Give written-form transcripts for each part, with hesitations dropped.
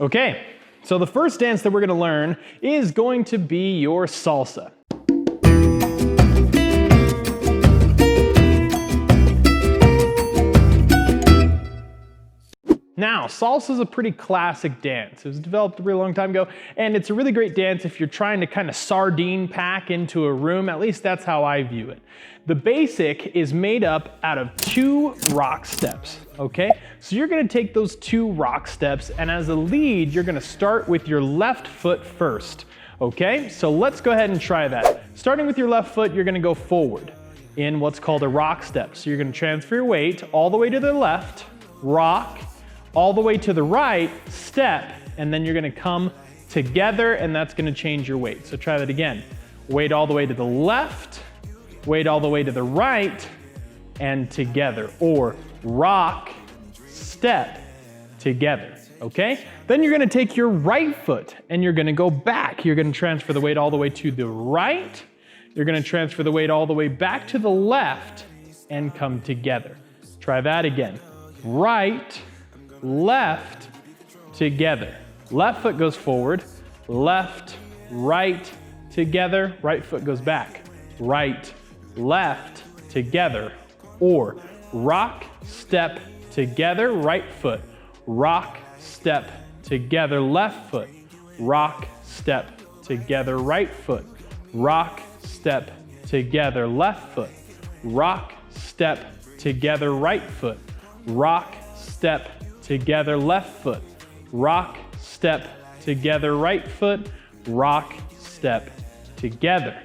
Okay, so the first dance that we're gonna learn is going to be your salsa. Now, salsa is a pretty classic dance. It was developed a really long time ago, and it's a really great dance if you're trying to kind of sardine pack into a room. At least that's how I view it. The basic is made up out of 2 rock steps, okay? So you're gonna take those 2 rock steps, and as a lead, you're gonna start with your left foot first, okay? So let's go ahead and try that. Starting with your left foot, you're gonna go forward in what's called a rock step. So you're gonna transfer your weight all the way to the left, rock, all the way to the right, step, and then you're gonna come together, and that's gonna change your weight. So try that again. Weight all the way to the left, weight all the way to the right, and together. Or rock, step, together, okay? Then you're gonna take your right foot and you're gonna go back. You're gonna transfer the weight all the way to the right. You're gonna transfer the weight all the way back to the left and come together. Try that again. Right, left, together. Left foot goes forward, left, right, together. Right foot goes back. Right, left, together. Or rock, step, together, right foot. Rock, step, together, left foot. Rock, step, together, right foot. Rock, step, together, left foot. Rock, step, together, right foot. Rock, step, together, left foot. Rock, step, together, right foot. Rock, step, together.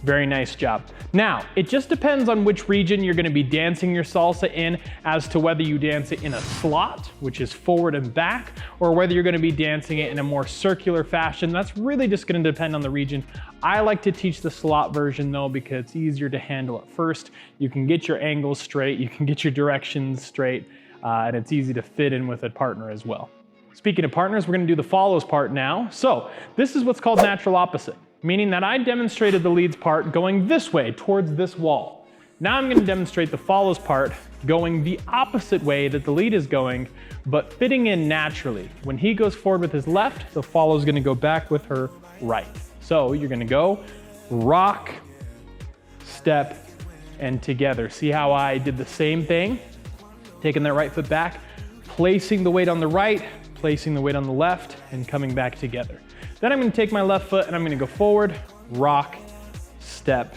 Very nice job. Now, it just depends on which region you're gonna be dancing your salsa in as to whether you dance it in a slot, which is forward and back, or whether you're gonna be dancing it in a more circular fashion. That's really just gonna depend on the region. I like to teach the slot version though, because it's easier to handle at first. You can get your angles straight, you can get your directions straight, and it's easy to fit in with a partner as well. Speaking of partners, we're gonna do the follows part now. So this is what's called natural opposite, meaning that I demonstrated the leads part going this way towards this wall. Now I'm gonna demonstrate the follows part going the opposite way that the lead is going, but fitting in naturally. When he goes forward with his left, the follow is gonna go back with her right. So you're gonna go rock, step, and together. See how I did the same thing? Taking that right foot back, placing the weight on the right, placing the weight on the left, and coming back together. Then I'm gonna take my left foot and I'm gonna go forward, rock, step,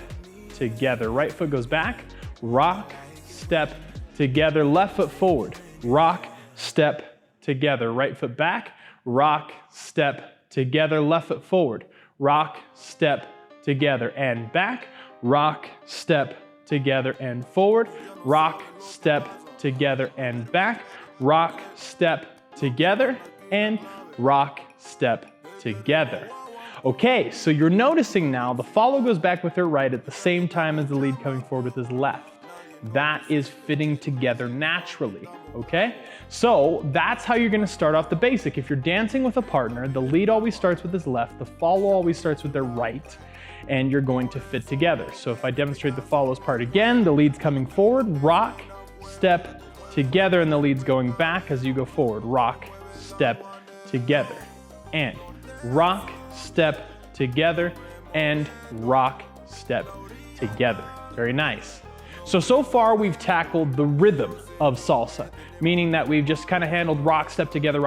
together. Right foot goes back, rock, step, together. Left foot forward, rock, step, together. Right foot back, rock, step, together. Left foot forward, rock, step, together. And back, rock, step, together and forward, rock, step, together and back, rock, step, together, and rock, step, together. Okay, so you're noticing now the follow goes back with her right at the same time as the lead coming forward with his left. That is fitting together naturally, okay? So that's how you're gonna start off the basic. If you're dancing with a partner, the lead always starts with his left, the follow always starts with their right, and you're going to fit together. So if I demonstrate the follows part again, the lead's coming forward, rock, step, together, and the lead's going back as you go forward, rock, step, together, and rock, step, together, and rock, step, together. Very nice. So far we've tackled the rhythm of salsa, meaning that we've just kind of handled rock, step, together.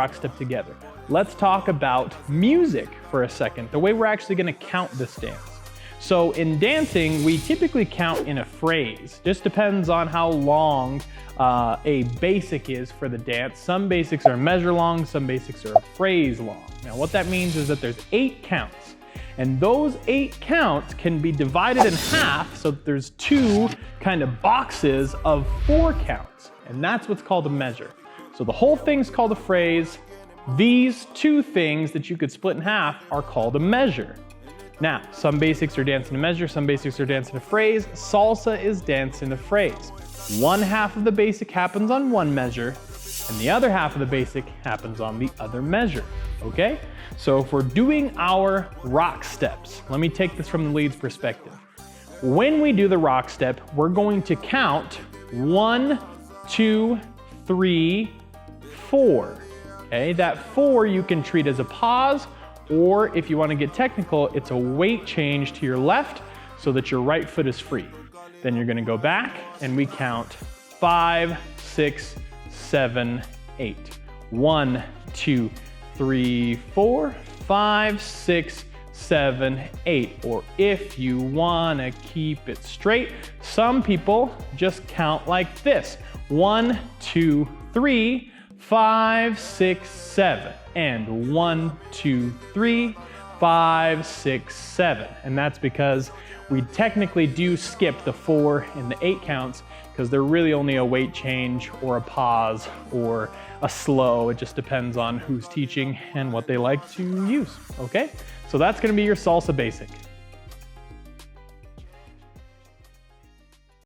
Let's talk about music for a second, the way we're actually gonna count this dance. So in dancing, we typically count in a phrase. Just depends on how long a basic is for the dance. Some basics are measure long, some basics are a phrase long. Now what that means is that there's 8 counts, and those 8 counts can be divided in half, so that there's 2 kind of boxes of 4 counts, and that's what's called a measure. So the whole thing's called a phrase. These 2 things that you could split in half are called a measure. Now, some basics are dancing a measure, some basics are dancing a phrase. Salsa is dancing a phrase. One half of the basic happens on one measure, and the other half of the basic happens on the other measure, okay? So if we're doing our rock steps, let me take this from the lead's perspective. When we do the rock step, we're going to count 1, 2, 3, 4. Okay, that 4 you can treat as a pause, or if you want to get technical, it's a weight change to your left so that your right foot is free. Then you're going to go back and we count 5, 6, 7, 8. 1, 2, 3, 4, 5, 6, 7, 8. Or if you want to keep it straight, some people just count like this. 1, 2, 3, 5, 6, 7. And 1, 2, 3, 5, 6, 7. And that's because we technically do skip the 4 and the 8 counts because they're really only a weight change or a pause or a slow. It just depends on who's teaching and what they like to use, okay? So that's gonna be your salsa basic.